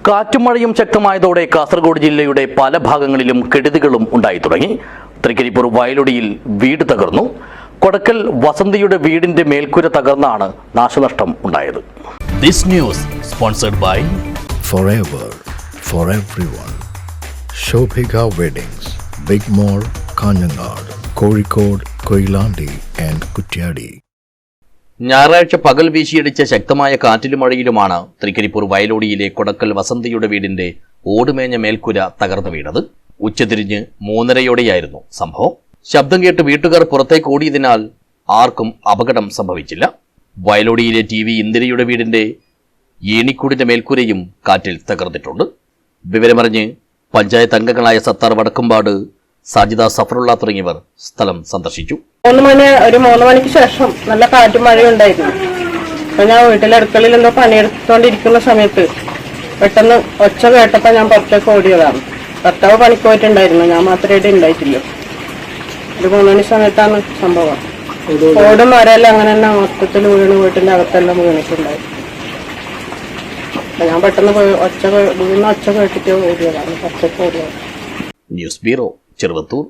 കാറ്റും മഴയും ശക്തമായതോടെ കാസർഗോഡ് ജില്ലയുടെ പല ഭാഗങ്ങളിലും കെടുതികളും ഉണ്ടായി തുടങ്ങി. തൃക്കരിപ്പൂർ വയലൊടിയിൽ വീട് തകർന്നു. കൊടക്കൽ വസന്തിയുടെ വീടിന്റെ മേൽക്കൂര തകർന്നാണ് നാശനഷ്ടം ഉണ്ടായത്. This news sponsored by Forever for everyone. Shobhika Weddings, Big Mall, Kanyanad, Kozhikode, Koilandi and Kutyadi. ഞായറാഴ്ച പകൽ വീശിയടിച്ച ശക്തമായ കാറ്റിലും മഴയിലുമാണ് തൃക്കരിപ്പൂർ വയലോടിയിലെ കൊടക്കൽ വസന്തിയുടെ വീടിന്റെ ഓടുമേഞ്ഞ മേൽക്കൂര തകർന്നു വീണത്. ഉച്ചതിരിഞ്ഞ് 3:30 സംഭവം. ശബ്ദം കേട്ട് വീട്ടുകാർ പുറത്തേക്ക് ഓടിയതിനാൽ ആർക്കും അപകടം സംഭവിച്ചില്ല. വയലോടിയിലെ TV ഇന്ദിരയുടെ വീടിന്റെ ഏണിക്കൂടിന്റെ മേൽക്കൂരയും കാറ്റിൽ തകർന്നിട്ടുണ്ട്. വിവരമറിഞ്ഞ് പഞ്ചായത്ത് അംഗങ്ങളായ സത്താർ വടക്കുംപാട്, സാജിദ, സഫറുള്ള തുടങ്ങിയവർ സ്ഥലം സന്ദർശിച്ചു. 3 മണിക്ക് ശേഷം നല്ല കാറ്റും മഴയും ഉണ്ടായിരുന്നു. അപ്പൊ ഞാൻ വീട്ടിലെ അടുക്കളയിൽ എന്തോ പണിയെടുത്തോണ്ടിരിക്കുന്ന സമയത്ത് പെട്ടെന്ന് ഒച്ച കേട്ടപ്പോ ഞാൻ പുറത്തേക്ക് ഓടിയതാണ്. ഭർത്താവ് പണിക്ക് പോയിട്ടുണ്ടായിരുന്നു, ഞാൻ മാത്രമേ ഉണ്ടായിട്ടില്ല. ഒരു 3 മണി സമയത്താണ് സംഭവം. ഓടും മരയെല്ലാം അങ്ങനെ തന്നെ മൊത്തത്തിൽ വീണ് വീട്ടിന്റെ അകത്തെല്ലാം വീണിട്ടുണ്ടായി. ഞാൻ പെട്ടെന്ന് പോയി ഒച്ച കേട്ടിട്ട് ഓടിയതാണ്, പുറത്തേക്ക് ഓടിയതാണ്. News bureau, Cheruvathur.